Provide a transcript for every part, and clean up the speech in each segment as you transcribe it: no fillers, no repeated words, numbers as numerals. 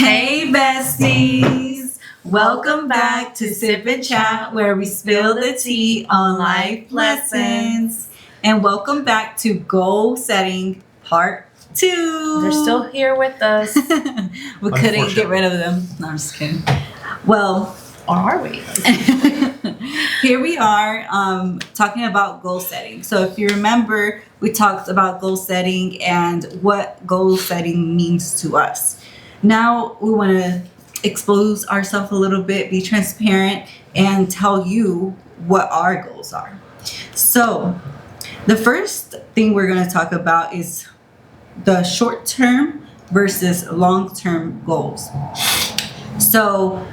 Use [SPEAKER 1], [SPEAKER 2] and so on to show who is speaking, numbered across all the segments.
[SPEAKER 1] Hey besties! Welcome back to Sip and Chat, where we spill the tea on life lessons. And welcome back to Goal Setting Part 2.
[SPEAKER 2] They're still here with us.
[SPEAKER 1] We couldn't get rid of them. No, I'm just kidding. Well,
[SPEAKER 2] Or are we?
[SPEAKER 1] here we are talking about goal setting. So if you remember, we talked about goal setting and what goal setting means to us. Now we want to expose ourselves a little bit, be transparent, and tell you what our goals are. So the first thing we're going to talk about is the short-term versus long-term goals. So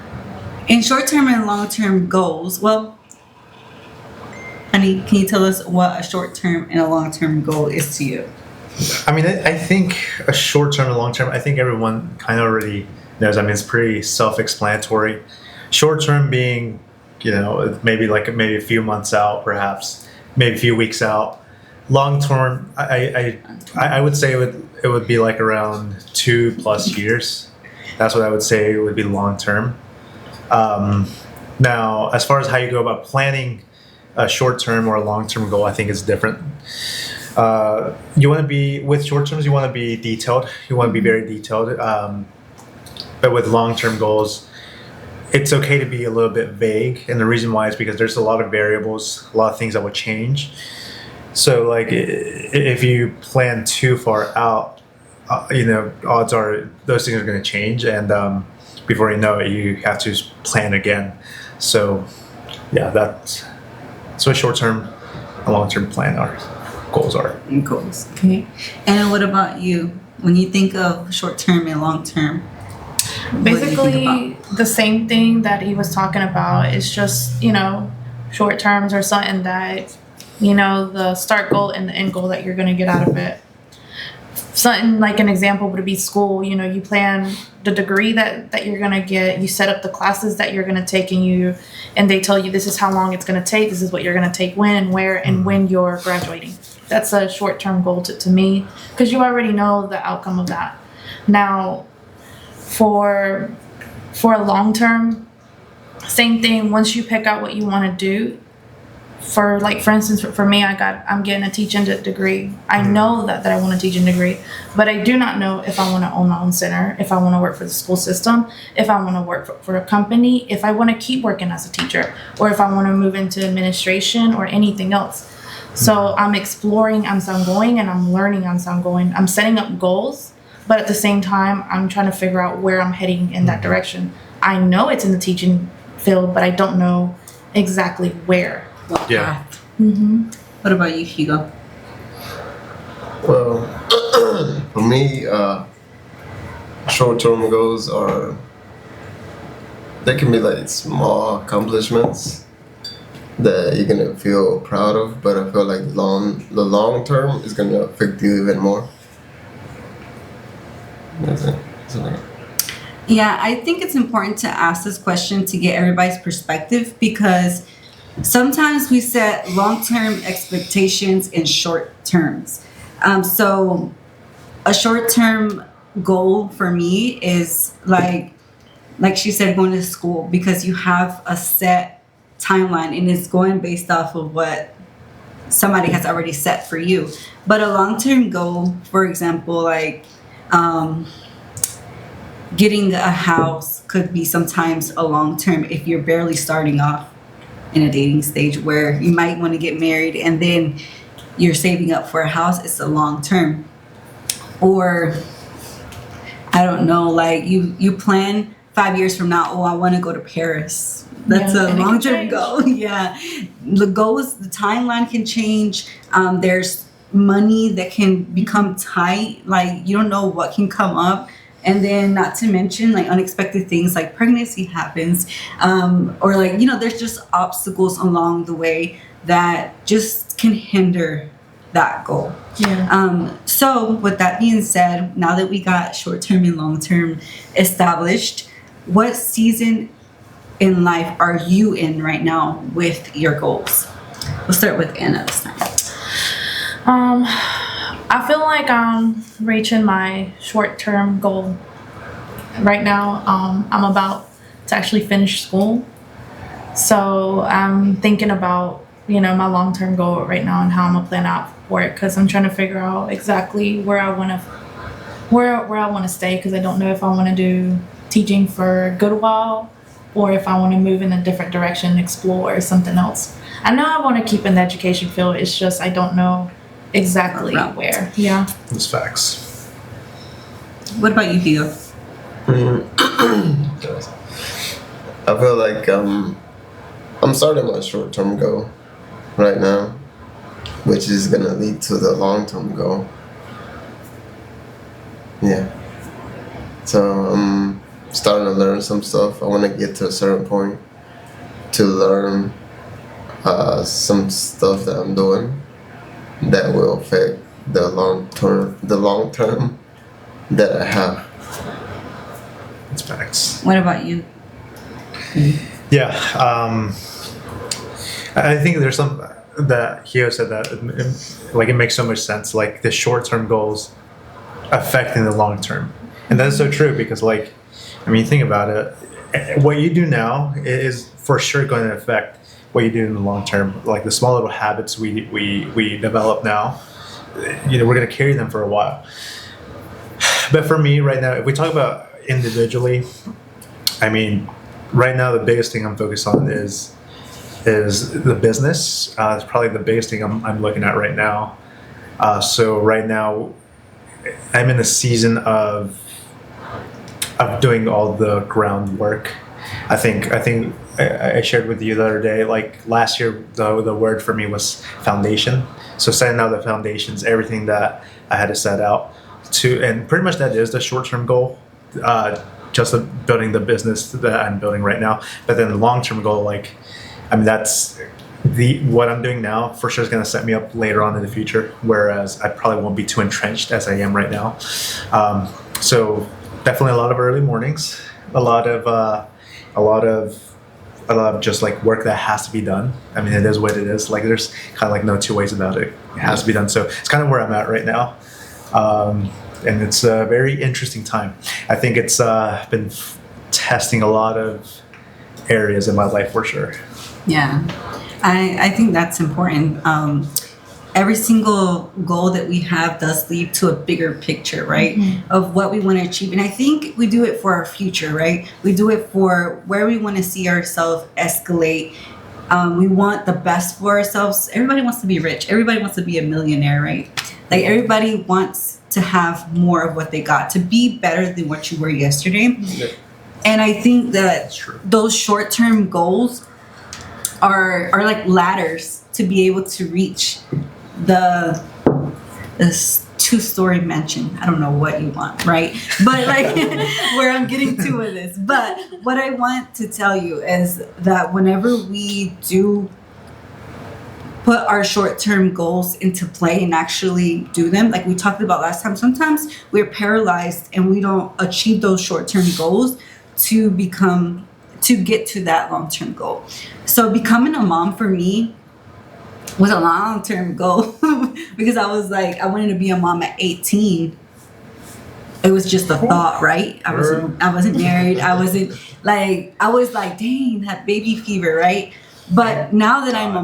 [SPEAKER 1] in short-term and long-term goals, well, honey, can you tell us what a short-term and a long-term goal is to you?
[SPEAKER 3] I mean, I think a short-term and long-term, I think everyone kind of already knows. I mean, it's pretty self-explanatory. Short-term being, maybe a few months out, perhaps, maybe a few weeks out. Long-term, I would say it would be like around 2+ years. That's what I would say would be long-term. Now, as far as how you go about planning a short-term or a long-term goal, I think it's different. You want to be, with short terms, you want to be detailed. You want to be very detailed. But with long-term goals, it's okay to be a little bit vague. And the reason why is because there's a lot of variables, a lot of things that would change. So like if you plan too far out, odds are those things are going to change. And before you know it, you have to plan again. So yeah, that's what short-term and long-term plan are. Goals are.
[SPEAKER 1] Goals. Okay. And what about you? When you think of short-term and long-term,
[SPEAKER 2] Basically, the same thing that he was talking about. It's just, short terms are something that, the start goal and the end goal that you're going to get out of it. Something like an example would be school. You plan the degree that you're going to get. You set up the classes that you're going to take, and they tell you this is how long it's going to take. This is what you're going to take, when and where, and when you're graduating. That's a short-term goal to me, because you already know the outcome of that. Now, for a long-term, same thing. Once you pick out what you want to do, for instance, for me, I'm getting a teaching degree. I know that I want a teaching degree, but I do not know if I want to own my own center, if I want to work for the school system, if I want to work for a company, if I want to keep working as a teacher, or if I want to move into administration or anything else. So I'm exploring as I'm going, and I'm learning as I'm going. I'm setting up goals, but at the same time, I'm trying to figure out where I'm heading in that direction. I know it's in the teaching field, but I don't know exactly where.
[SPEAKER 3] Yeah.
[SPEAKER 2] Mm-hmm.
[SPEAKER 1] What about you, Hugo?
[SPEAKER 4] Well, for me, short-term goals they can be like small accomplishments that you're gonna feel proud of, but I feel like the long term is gonna affect you even more. That's it.
[SPEAKER 1] Yeah, I think it's important to ask this question to get everybody's perspective, because sometimes we set long-term expectations in short terms. So a short-term goal for me is like she said, going to school, because you have a set timeline and it's going based off of what somebody has already set for you. But a long-term goal, for example, like getting a house could be sometimes a long-term if you're barely starting off in a dating stage, where you might want to get married and then you're saving up for a house. It's a long-term. Or I don't know, like you plan 5 years from now, I want to go to Paris. That's a long-term goal. Yeah. The goals, the timeline can change. There's money that can become tight. Like, you don't know what can come up. And then not to mention like unexpected things like pregnancy happens. Or like, there's just obstacles along the way that just can hinder that goal.
[SPEAKER 2] Yeah.
[SPEAKER 1] So with that being said, now that we got short-term and long-term established, what season in life are you in right now with your goals? We'll start with Anna this time.
[SPEAKER 2] I feel like I'm reaching my short-term goal right now, I'm about to actually finish school. So I'm thinking about, my long-term goal right now and how I'm gonna plan out for it, because I'm trying to figure out exactly where I want to stay, because I don't know if I want to do teaching for a good while or if I want to move in a different direction and explore something else. I know I want to keep in the education field. It's just I don't know exactly where. Yeah.
[SPEAKER 3] Those facts.
[SPEAKER 1] What about you, Theo?
[SPEAKER 4] I feel like I'm starting my short-term goal right now, which is gonna lead to the long-term goal. Yeah. So I'm starting to learn some stuff. I want to get to a certain point to learn some stuff that I'm doing that will affect the long term that I have.
[SPEAKER 3] It's facts.
[SPEAKER 1] What about you?
[SPEAKER 3] Yeah, I think there's some that Hio said that it makes so much sense. Like the short-term goals affecting the long term, and that's so true because think about it. What you do now is for sure going to affect what you do in the long term. Like the small little habits we develop now, we're going to carry them for a while. But for me right now, if we talk about individually, right now the biggest thing I'm focused on is the business. It's probably the biggest thing I'm looking at right now. So right now, I'm in the season of doing all the groundwork. I think I shared with you the other day. Like last year, the word for me was foundation. So setting out the foundations, everything that I had to set out to, and pretty much that is the short-term goal. Just building the business that I'm building right now. But then the long-term goal, that's what I'm doing now for sure is going to set me up later on in the future. Whereas I probably won't be too entrenched as I am right now. So definitely a lot of early mornings, a lot of just work that has to be done. It is what it is. There's kind of no two ways about it. It has to be done. So it's kind of where I'm at right now. And it's a very interesting time. I think it's been testing a lot of areas in my life for sure.
[SPEAKER 1] Yeah, I think that's important. Every single goal that we have does lead to a bigger picture, right? Mm-hmm. Of what we want to achieve. And I think we do it for our future, right? We do it for where we want to see ourselves escalate. We want the best for ourselves. Everybody wants to be rich. Everybody wants to be a millionaire, right? Everybody wants to have more of what they got, to be better than what you were yesterday. Yeah. And I think that those short-term goals are like ladders to be able to reach this 2-story mansion. I don't know what you want, right? But where I'm getting to with this. But what I want to tell you is that whenever we do put our short-term goals into play and actually do them, like we talked about last time, sometimes we're paralyzed and we don't achieve those short-term goals to get to that long-term goal. So becoming a mom for me was a long-term goal because I was I wanted to be a mom at 18. It was just a thought, right? I wasn't married. I was dang, that baby fever, right? But now that I'm a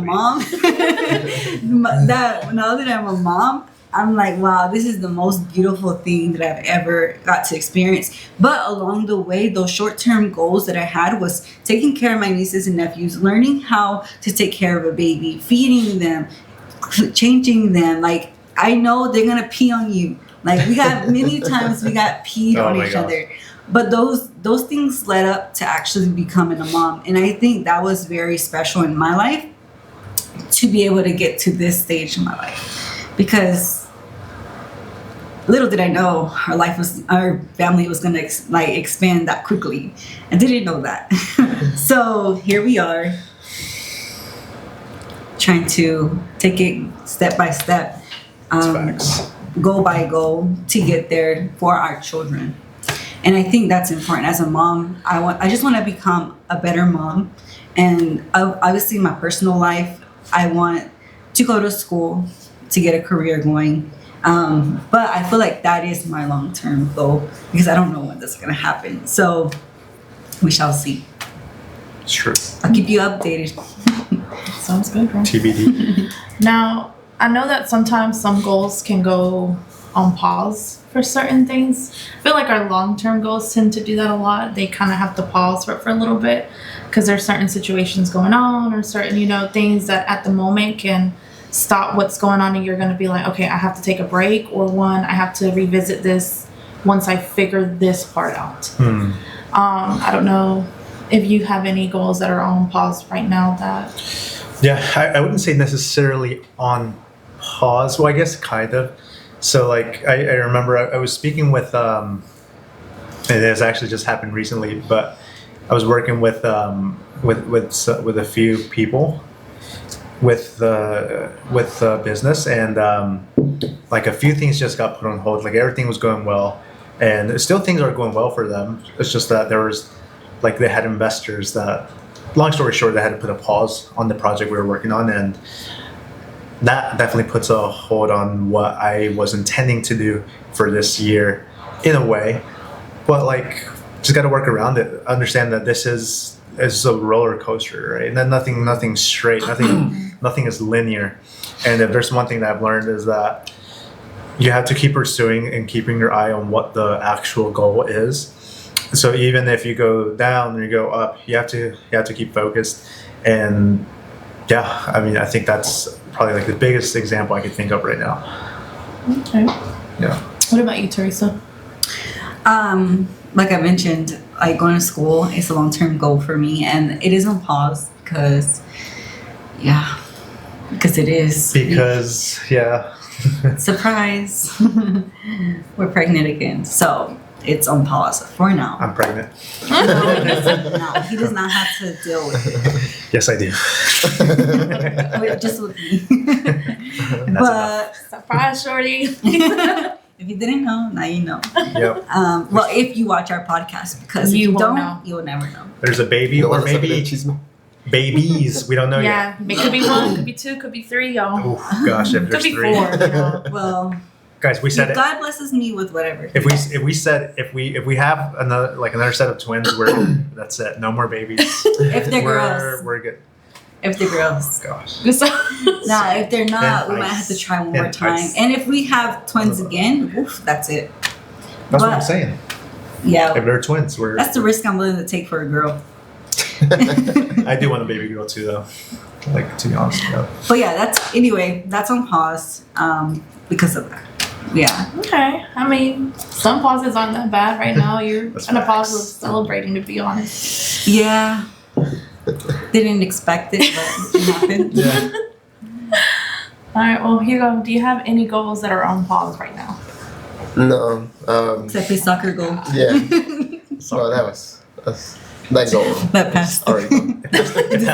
[SPEAKER 1] mom, I'm like, wow, this is the most beautiful thing that I've ever got to experience. But along the way, those short-term goals that I had was taking care of my nieces and nephews, learning how to take care of a baby, feeding them, changing them. I know they're going to pee on you. We got many times we got peed on each other. But those things led up to actually becoming a mom. And I think that was very special in my life to be able to get to this stage in my life. Because little did I know our family was going to expand that quickly. I didn't know that. So here we are, trying to take it step by step, goal by goal to get there for our children. And I think that's important. As a mom, I just want to become a better mom. And obviously in my personal life, I want to go to school to get a career going. But I feel like that is my long-term goal because I don't know when that's gonna happen. So we shall see.
[SPEAKER 3] It's true.
[SPEAKER 1] I'll keep you updated.
[SPEAKER 2] Sounds good, bro.
[SPEAKER 3] TBD.
[SPEAKER 2] Now, I know that sometimes some goals can go on pause for certain things. I feel like our long-term goals tend to do that a lot. They kind of have to pause for a little bit because there's certain situations going on or certain, things that at the moment can stop what's going on, and you're going to be like, okay, I have to take a break, or one, I have to revisit this once I figure this part out. I don't know if you have any goals that are on pause right now that...
[SPEAKER 3] Yeah, I wouldn't say necessarily on pause. Well, I guess kind of. So like I remember I was speaking with and it has actually just happened recently, but I was working with a few people with the business, and like a few things just got put on hold. Like everything was going well, and still things are going well for them. It's just that there was like they had investors that, long story short, they had to put a pause on the project we were working on, and that definitely puts a hold on what I was intending to do for this year in a way. But like just got to work around it, understand that this is a roller coaster, right? And then nothing's straight, nothing is linear. And if there's one thing that I've learned is that you have to keep pursuing and keeping your eye on what the actual goal is. So even if you go down or you go up, you have to keep focused. And yeah, I mean, I think that's probably like the biggest example I could think of right now.
[SPEAKER 2] Okay.
[SPEAKER 3] Yeah.
[SPEAKER 2] What about you, Teresa?
[SPEAKER 1] Like I mentioned, like going to school is a long-term goal for me, and it is on pause because it is.
[SPEAKER 3] Because yeah.
[SPEAKER 1] Surprise. We're pregnant again. So it's on pause for now.
[SPEAKER 3] I'm pregnant.
[SPEAKER 1] No, he does not have to deal with it.
[SPEAKER 3] Yes, I do.
[SPEAKER 1] Just with me.
[SPEAKER 3] And that's
[SPEAKER 1] But
[SPEAKER 2] Surprise, shorty.
[SPEAKER 1] if you didn't know, now you know.
[SPEAKER 3] Yep.
[SPEAKER 1] Well, if you watch our podcast, because if
[SPEAKER 2] You
[SPEAKER 1] you
[SPEAKER 2] won't
[SPEAKER 1] don't,
[SPEAKER 2] know.
[SPEAKER 1] you will never know.
[SPEAKER 3] There's a baby,
[SPEAKER 4] No
[SPEAKER 3] or
[SPEAKER 4] one has
[SPEAKER 3] maybe
[SPEAKER 4] ever cheese me.
[SPEAKER 3] babies. We don't know yet.
[SPEAKER 2] Yeah, it could be one, could be two, could be three, y'all.
[SPEAKER 3] Oh gosh, if
[SPEAKER 2] Could
[SPEAKER 3] there's
[SPEAKER 2] be
[SPEAKER 3] three.
[SPEAKER 2] four.
[SPEAKER 1] Well,
[SPEAKER 3] Guys, we said it.
[SPEAKER 1] God blesses me with whatever.
[SPEAKER 3] If we have another set of twins, that's it. No more babies.
[SPEAKER 1] If they're girls.
[SPEAKER 3] We're good.
[SPEAKER 1] If they're girls.
[SPEAKER 3] Gosh.
[SPEAKER 1] Nah, if they're not,
[SPEAKER 3] Then
[SPEAKER 1] we might
[SPEAKER 3] ice.
[SPEAKER 1] have to try one
[SPEAKER 3] Then
[SPEAKER 1] more time.
[SPEAKER 3] ice.
[SPEAKER 1] And if we have twins again, oof, that's it.
[SPEAKER 3] That's what I'm
[SPEAKER 1] But-
[SPEAKER 3] saying.
[SPEAKER 1] Yeah,
[SPEAKER 3] If they're twins, we're.
[SPEAKER 1] that's the risk I'm willing to take for a girl.
[SPEAKER 3] I do want a baby girl too, though. Like, to be honest. Yeah.
[SPEAKER 1] But yeah, that's on pause because of that. Yeah.
[SPEAKER 2] Okay. I mean, some pauses aren't that bad right now. You're
[SPEAKER 3] That's
[SPEAKER 2] in a pause
[SPEAKER 3] facts.
[SPEAKER 2] of celebrating, to be honest.
[SPEAKER 1] Yeah. Didn't expect it, but it happened.
[SPEAKER 3] Yeah.
[SPEAKER 2] All right. Well, here you go. Do you have any goals that are on pause right now?
[SPEAKER 4] No.
[SPEAKER 1] Except his soccer goal.
[SPEAKER 4] Yeah. So that's that goal.
[SPEAKER 1] That passed.
[SPEAKER 4] Already gone.
[SPEAKER 3] That's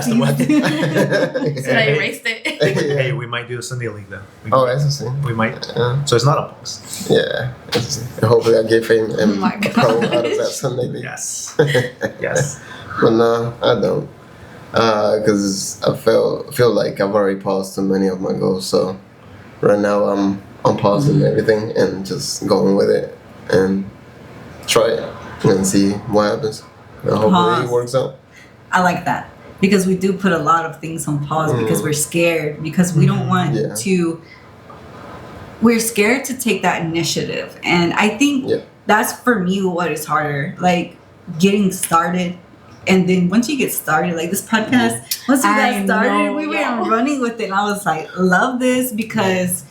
[SPEAKER 3] the one.
[SPEAKER 2] So I
[SPEAKER 3] Hey.
[SPEAKER 2] erased it.
[SPEAKER 3] Hey, we might do a Sunday league though.
[SPEAKER 4] Oh, that's the same.
[SPEAKER 3] We might.
[SPEAKER 4] Yeah.
[SPEAKER 3] So it's not a pause.
[SPEAKER 4] Yeah. Hopefully, I give him
[SPEAKER 2] Oh my
[SPEAKER 4] a pro out of that
[SPEAKER 2] gosh.
[SPEAKER 4] Sunday league.
[SPEAKER 3] Yes. Yes.
[SPEAKER 4] But no, I don't. Because I feel like I've already paused too many of my goals. So right now I'm pausing everything and just going with it and try it and see what happens. And hopefully
[SPEAKER 1] Pause.
[SPEAKER 4] it works out.
[SPEAKER 1] I like that because we do put a lot of things on pause because we're scared because we don't want
[SPEAKER 4] Yeah.
[SPEAKER 1] to. We're scared to take that initiative, and I think
[SPEAKER 4] Yeah.
[SPEAKER 1] that's for me what is harder, like getting started. And then once you get started, like this podcast, once you
[SPEAKER 2] I
[SPEAKER 1] got started,
[SPEAKER 2] know,
[SPEAKER 1] we were
[SPEAKER 2] yeah.
[SPEAKER 1] running with it. And I was like, love this because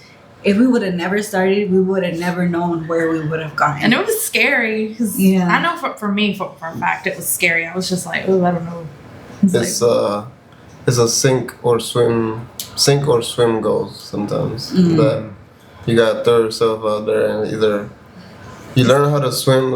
[SPEAKER 1] if we would have never started, we would have never known where we would have gotten.
[SPEAKER 2] And it was scary. 'Cause
[SPEAKER 1] Yeah.
[SPEAKER 2] I know for me, for a fact, it was scary. I was just like, oh, I don't know. It's
[SPEAKER 4] It's a sink or swim goals sometimes. But you gotta throw yourself out there and either you learn how to swim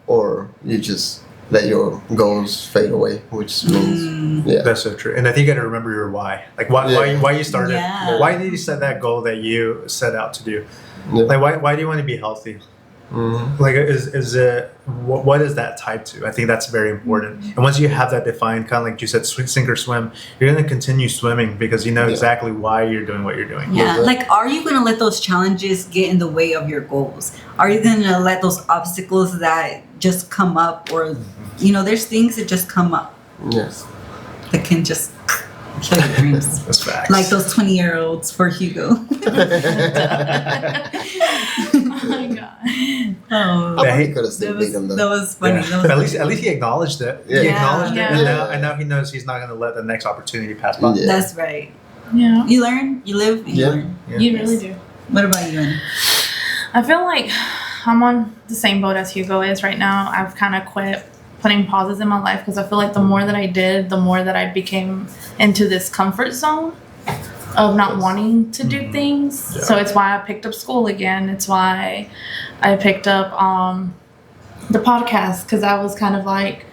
[SPEAKER 4] or you just let your goals fade away, which means yeah.
[SPEAKER 3] That's so true. And I think you got to remember your why. Like why you started.
[SPEAKER 1] Yeah.
[SPEAKER 3] Why did you set that goal that you set out to do?
[SPEAKER 4] Yeah.
[SPEAKER 3] Like why do you want to be healthy? Like, is it what is that tied to? I think that's very important. And once you have that defined, kind of like you said, sink or swim, you're going to continue swimming because you know exactly why you're doing what you're doing.
[SPEAKER 1] Yeah, like, are you going to let those challenges get in the way of your goals? Are you going to let those obstacles that just come up, or there's things that just come up that can just kill your dreams?
[SPEAKER 3] That's facts.
[SPEAKER 1] Like those 20-year-olds for Hugo.
[SPEAKER 2] Oh my god.
[SPEAKER 1] Oh,
[SPEAKER 4] I probably could have still beat him
[SPEAKER 1] that
[SPEAKER 4] though.
[SPEAKER 1] was funny.
[SPEAKER 3] Yeah.
[SPEAKER 1] That was
[SPEAKER 3] But at least he acknowledged it.
[SPEAKER 4] Yeah.
[SPEAKER 3] He acknowledged
[SPEAKER 2] Yeah.
[SPEAKER 3] it,
[SPEAKER 2] Yeah.
[SPEAKER 3] and now he knows he's not going to let the next opportunity pass by.
[SPEAKER 4] Yeah.
[SPEAKER 1] That's right.
[SPEAKER 2] Yeah.
[SPEAKER 1] You learn, you live, you
[SPEAKER 4] Yeah.
[SPEAKER 1] learn.
[SPEAKER 3] Yeah.
[SPEAKER 2] You really do.
[SPEAKER 1] What about you, Annie?
[SPEAKER 2] I feel like I'm on the same boat as Hugo is right now. I've kind of quit putting pauses in my life because I feel like the more that I did, the more that I became into this comfort zone of not wanting to do things.
[SPEAKER 3] Yeah.
[SPEAKER 2] So it's why I picked up school again. It's why I picked up the podcast, because I was kind of like,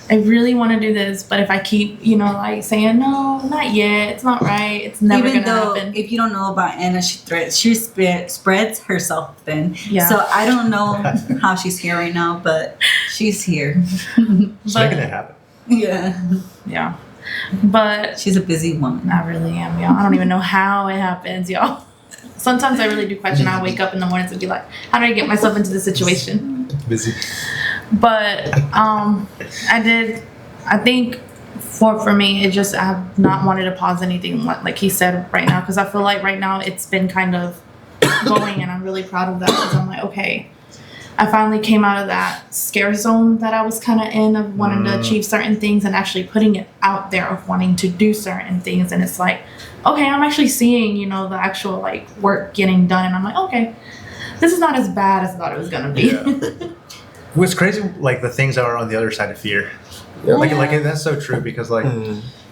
[SPEAKER 2] I really want to do this, but if I keep, like saying, no, not yet, it's not right, it's never
[SPEAKER 1] Even
[SPEAKER 2] going to
[SPEAKER 1] though,
[SPEAKER 2] happen.
[SPEAKER 1] if you don't know about Anna, she spreads herself thin.
[SPEAKER 2] Yeah.
[SPEAKER 1] So I don't know how she's here right now, but she's here.
[SPEAKER 3] Just making it happen.
[SPEAKER 1] Yeah.
[SPEAKER 2] Yeah. But
[SPEAKER 1] She's a busy woman.
[SPEAKER 2] I really am, y'all. I don't even know how it happens, y'all. Sometimes I really do question. I wake up in the mornings and be like, how did I get myself into this situation?
[SPEAKER 3] Busy.
[SPEAKER 2] But I think for me, it just, I have not wanted to pause anything like he said right now, because I feel like right now it's been kind of going, and I'm really proud of that, because I'm like, okay, I finally came out of that scare zone that I was kind of in of wanting to achieve certain things and actually putting it out there of wanting to do certain things. And it's like, okay, I'm actually seeing, the actual like work getting done. And I'm like, okay, this is not as bad as I thought it was going to be.
[SPEAKER 3] Yeah. What's crazy, like the things that are on the other side of fear.
[SPEAKER 4] Yeah.
[SPEAKER 3] Like that's so true, because like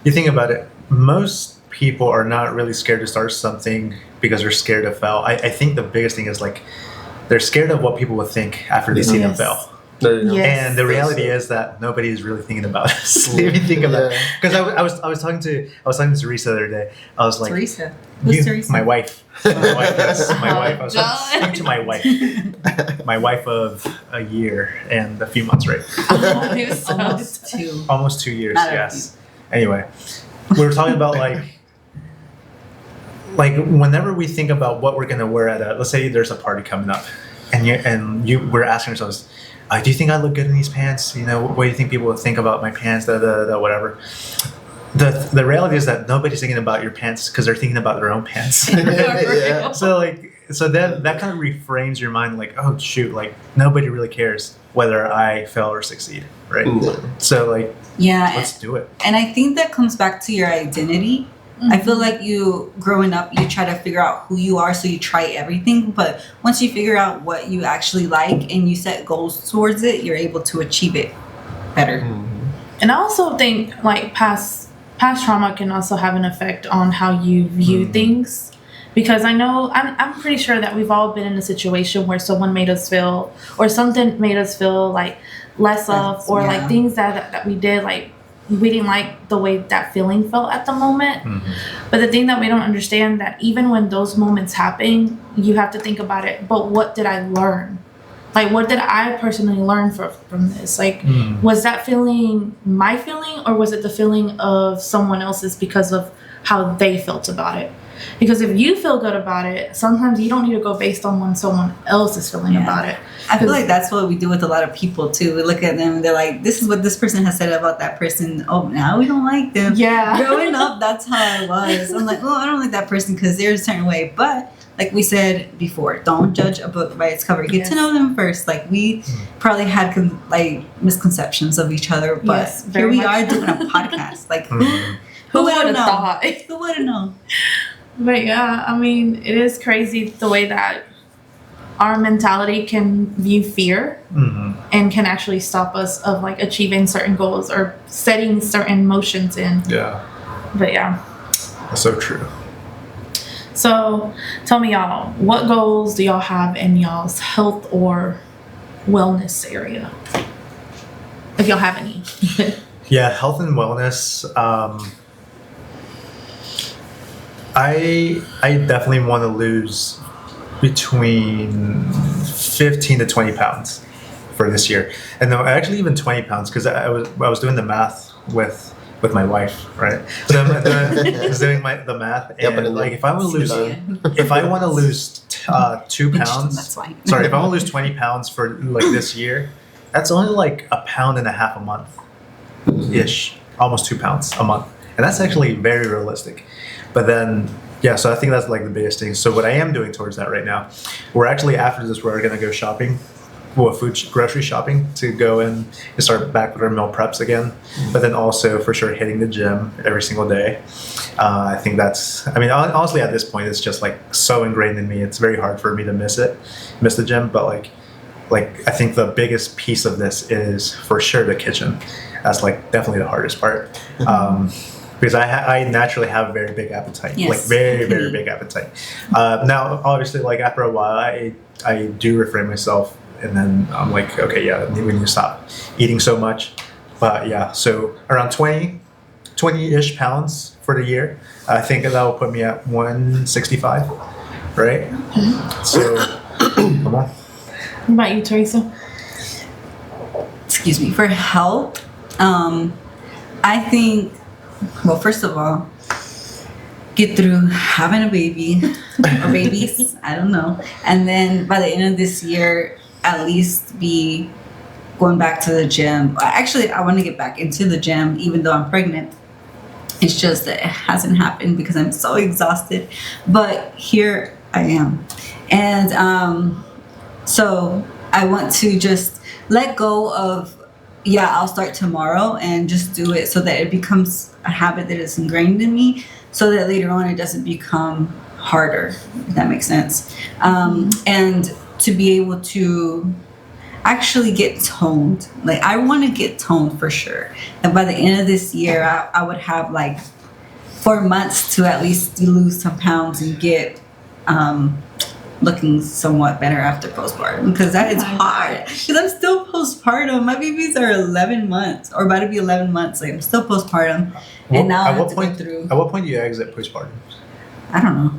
[SPEAKER 3] you think about it, most people are not really scared to start something because they're scared to fail. I think the biggest thing is like they're scared of what people will think after they see them
[SPEAKER 2] Yes.
[SPEAKER 3] fail.
[SPEAKER 4] There you go.
[SPEAKER 2] Yes.
[SPEAKER 3] And the reality is that nobody is really thinking about us. If you think about it, because I was talking to Teresa the other day. I was like,
[SPEAKER 1] Teresa. Who's Teresa?
[SPEAKER 3] My wife. My wife. Yes, my wife. I was
[SPEAKER 2] John.
[SPEAKER 3] talking to my wife of a year and a few months, right?
[SPEAKER 2] Oh, he was so
[SPEAKER 1] Almost 2.
[SPEAKER 3] Almost 2 years.
[SPEAKER 1] Not a
[SPEAKER 3] Yes. Anyway, we were talking about like whenever we think about what we're gonna wear at let's say there's a party coming up, and we're asking ourselves, do you think I look good in these pants? What do you think people will think about my pants? Whatever. The reality is that nobody's thinking about your pants because they're thinking about their own pants.
[SPEAKER 4] Yeah.
[SPEAKER 3] So that kind of reframes your mind, like, oh shoot, like nobody really cares whether I fail or succeed, right?
[SPEAKER 4] Yeah.
[SPEAKER 3] So like,
[SPEAKER 1] Yeah.
[SPEAKER 3] let's do it.
[SPEAKER 1] And I think that comes back to your identity. I feel like you, growing up, you try to figure out who you are, so you try everything. But once you figure out what you actually like and you set goals towards it, you're able to achieve it better.
[SPEAKER 2] And I also think like past trauma can also have an effect on how you view things, because I know I'm pretty sure that we've all been in a situation where someone made us feel, or something made us feel like less of, or
[SPEAKER 1] Yeah.
[SPEAKER 2] like things that we did, like we didn't like the way that feeling felt at the moment. But the thing that we don't understand, that even when those moments happen, you have to think about it, but what did I learn? Like, what did I personally learn from this? Like, was that feeling my feeling, or was it the feeling of someone else's because of how they felt about it? Because if you feel good about it, sometimes you don't need to go based on when someone else is feeling about it.
[SPEAKER 1] I feel like that's what we do with a lot of people too. We look at them and they're like, this is what this person has said about that person. Oh, now we don't like them.
[SPEAKER 2] Yeah.
[SPEAKER 1] Growing up, that's how I was. I'm like, I don't like that person because they're a certain way. But like we said before, don't judge a book by its cover. Get to know them first. Like, we probably had misconceptions of each other, but
[SPEAKER 2] Yes,
[SPEAKER 1] here
[SPEAKER 2] very
[SPEAKER 1] we
[SPEAKER 2] much.
[SPEAKER 1] are doing a podcast. Like,
[SPEAKER 2] Who
[SPEAKER 1] who would
[SPEAKER 2] would've
[SPEAKER 1] have known?
[SPEAKER 2] thought?
[SPEAKER 1] Who would have known?
[SPEAKER 2] But yeah, I mean, it is crazy the way that our mentality can view fear and can actually stop us of like achieving certain goals or setting certain motions in.
[SPEAKER 3] Yeah,
[SPEAKER 2] But yeah.
[SPEAKER 3] that's so true.
[SPEAKER 2] So tell me, y'all, what goals do y'all have in y'all's health or wellness area? If y'all have any.
[SPEAKER 3] Yeah, health and wellness. I definitely want to lose between 15 to 20 pounds for this year. And no, actually even 20 pounds because I was doing the math with my wife, right? So I was doing the math, and like if I want to lose 2 pounds,
[SPEAKER 1] That's fine.
[SPEAKER 3] sorry, if I want to lose 20 pounds for like this year, that's only like a pound and a half a month, ish, almost 2 pounds a month, and that's actually very realistic. But then, yeah, so I think that's like the biggest thing. So what I am doing towards that right now, we're actually after this, we're gonna go shopping. Well, grocery shopping to go in and start back with our meal preps again, but then also for sure hitting the gym every single day. I think that's, I mean, honestly at this point it's just like so ingrained in me. It's very hard for me to miss the gym. But like I think the biggest piece of this is for sure the kitchen. That's like definitely the hardest part. Because I naturally have a very big appetite,
[SPEAKER 1] Yes.
[SPEAKER 3] like very big appetite. Now, obviously, like after a while, I do refrain myself, and then I'm like, okay, yeah, we need to stop eating so much. But yeah, so around 20-ish pounds for the year. I think that will put me at 165, right? So, come on.
[SPEAKER 2] What about you, Teresa?
[SPEAKER 1] Excuse me. For health, I think, well, first of all, get through having a baby or babies, I don't know. And then by the end of this year, at least be going back to the gym. Actually, I want to get back into the gym even though I'm pregnant. It's just that it hasn't happened because I'm so exhausted. But here I am. And so I want to just let go of, yeah, I'll start tomorrow and just do it so that it becomes a habit that is ingrained in me so that later on it doesn't become harder, if that makes sense. And to be able to actually get toned. Like I want to get toned for sure. And by the end of this year, I would have like 4 months to at least lose some pounds and get looking somewhat better after postpartum, because that is hard. Because I'm still postpartum. My babies are 11 months or about to be 11 months. Like I'm still postpartum, and now I have to go through.
[SPEAKER 3] At what point do you exit postpartum?
[SPEAKER 1] I don't know.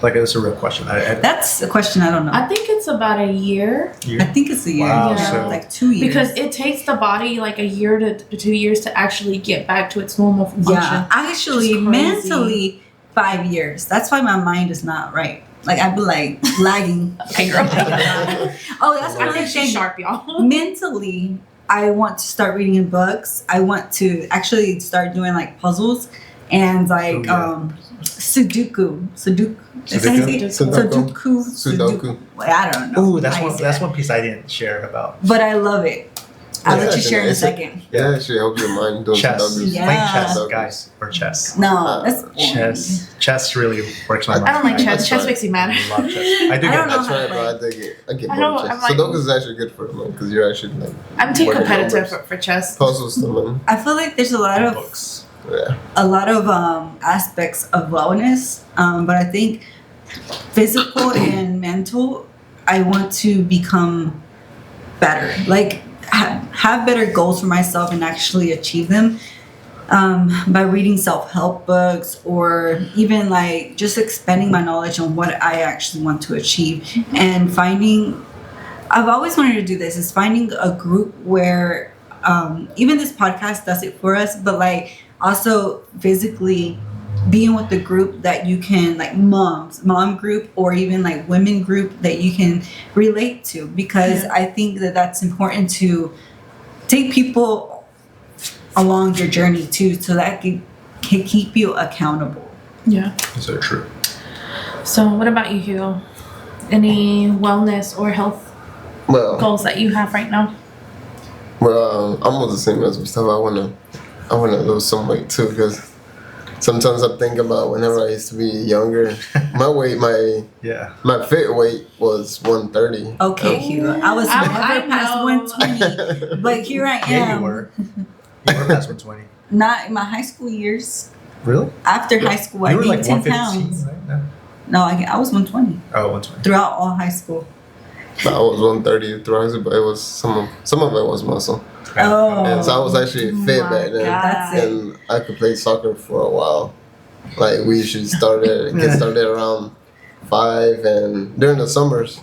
[SPEAKER 3] Like it's a real question.
[SPEAKER 1] That's a question I don't know.
[SPEAKER 2] I think it's about a year.
[SPEAKER 1] I think it's a year.
[SPEAKER 3] Wow,
[SPEAKER 2] Yeah.
[SPEAKER 3] so
[SPEAKER 1] Like 2 years.
[SPEAKER 2] Because it takes the body like a year to 2 years to actually get back to its normal function.
[SPEAKER 1] yeah, actually,
[SPEAKER 2] Just crazy.
[SPEAKER 1] mentally, 5 years. That's why my mind is not right. Like I'd be like lagging.
[SPEAKER 2] Okay, girl.
[SPEAKER 1] Oh, that's
[SPEAKER 2] I
[SPEAKER 1] another
[SPEAKER 2] think
[SPEAKER 1] thing.
[SPEAKER 2] she's sharp, y'all.
[SPEAKER 1] Mentally, I want to start reading in books. I want to actually start doing like puzzles and like Sudoku. I don't know.
[SPEAKER 3] Ooh,
[SPEAKER 1] how you say
[SPEAKER 3] that's
[SPEAKER 1] that.
[SPEAKER 3] one piece I didn't share about.
[SPEAKER 1] But I love it. I'll let you share in a
[SPEAKER 4] it's
[SPEAKER 1] second.
[SPEAKER 4] Yeah, actually helps your mind doing
[SPEAKER 3] Chess.
[SPEAKER 4] Sudoku.
[SPEAKER 1] Yeah.
[SPEAKER 3] Playing chess, guys, or chess.
[SPEAKER 1] No, that's
[SPEAKER 3] Chess really works my mind.
[SPEAKER 2] I don't like chess.
[SPEAKER 4] That's
[SPEAKER 2] Chess
[SPEAKER 4] fine.
[SPEAKER 2] makes me mad.
[SPEAKER 3] I love chess. I do
[SPEAKER 1] I
[SPEAKER 3] get
[SPEAKER 1] don't know.
[SPEAKER 4] I tried, but I get
[SPEAKER 2] I know,
[SPEAKER 4] bored of
[SPEAKER 2] I'm
[SPEAKER 4] chess.
[SPEAKER 2] like-
[SPEAKER 4] Sudoku is actually good for it, because you're actually like
[SPEAKER 2] I'm too
[SPEAKER 4] working
[SPEAKER 2] competitive
[SPEAKER 4] numbers.
[SPEAKER 2] for chess.
[SPEAKER 4] Puzzles to learn.
[SPEAKER 1] I feel like there's a lot of
[SPEAKER 3] books.
[SPEAKER 4] Yeah.
[SPEAKER 1] aspects of wellness, but I think physical and mental, I want to become better, like have better goals for myself and actually achieve them by reading self-help books, or even like just expanding my knowledge on what I actually want to achieve, and finding, I've always wanted to do this, is finding a group where even this podcast does it for us, but like also physically being with the group that you can, like mom group, or even like women group that you can relate to, because I think that that's important to take people along your journey too, so that can keep you accountable.
[SPEAKER 2] Yeah.
[SPEAKER 3] So true.
[SPEAKER 2] So what about you, Hugo? Any wellness or health goals that you have right now?
[SPEAKER 4] Well, I'm almost the same as Gustavo. I wanna lose some weight too, because sometimes I think about whenever I used to be younger, my fit weight was 130.
[SPEAKER 1] Okay, Hugo, I was
[SPEAKER 2] I
[SPEAKER 1] never past
[SPEAKER 2] know.
[SPEAKER 1] 120, but here I am.
[SPEAKER 3] Yeah, you were. You were past 120.
[SPEAKER 1] Not in my high school years.
[SPEAKER 3] Really?
[SPEAKER 1] After high school, I
[SPEAKER 3] You were
[SPEAKER 1] gained
[SPEAKER 3] like
[SPEAKER 1] 10
[SPEAKER 3] 115,
[SPEAKER 1] pounds.
[SPEAKER 3] right? No.
[SPEAKER 1] No, I was 120
[SPEAKER 3] Oh, 120.
[SPEAKER 1] throughout all high school.
[SPEAKER 4] I was 130 through high school, but it was some of it was muscle.
[SPEAKER 1] Oh,
[SPEAKER 4] And so I was actually fit
[SPEAKER 2] my
[SPEAKER 4] back then.
[SPEAKER 2] God.
[SPEAKER 1] That's it.
[SPEAKER 4] And I could play soccer for a while. Like we usually get started around 5, and during the summers,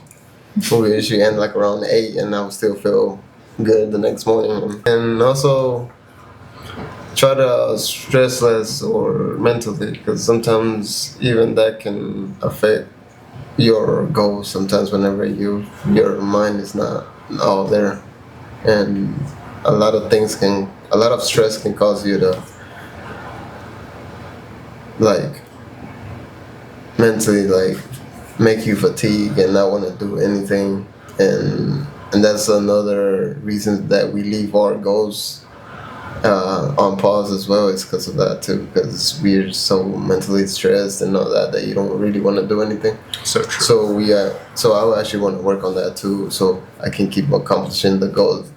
[SPEAKER 4] we usually end like around 8, and I would still feel good the next morning. And also try to stress less or mentally, because sometimes even that can affect your goals sometimes whenever your mind is not all there, and a lot of stress can cause you to like mentally like make you fatigue and not want to do anything, and that's another reason that we leave our goals on pause as well. It's because of that too, because we're so mentally stressed and all that you don't really want to do anything.
[SPEAKER 3] So true.
[SPEAKER 4] So I actually want to work on that too, so I can keep accomplishing the goals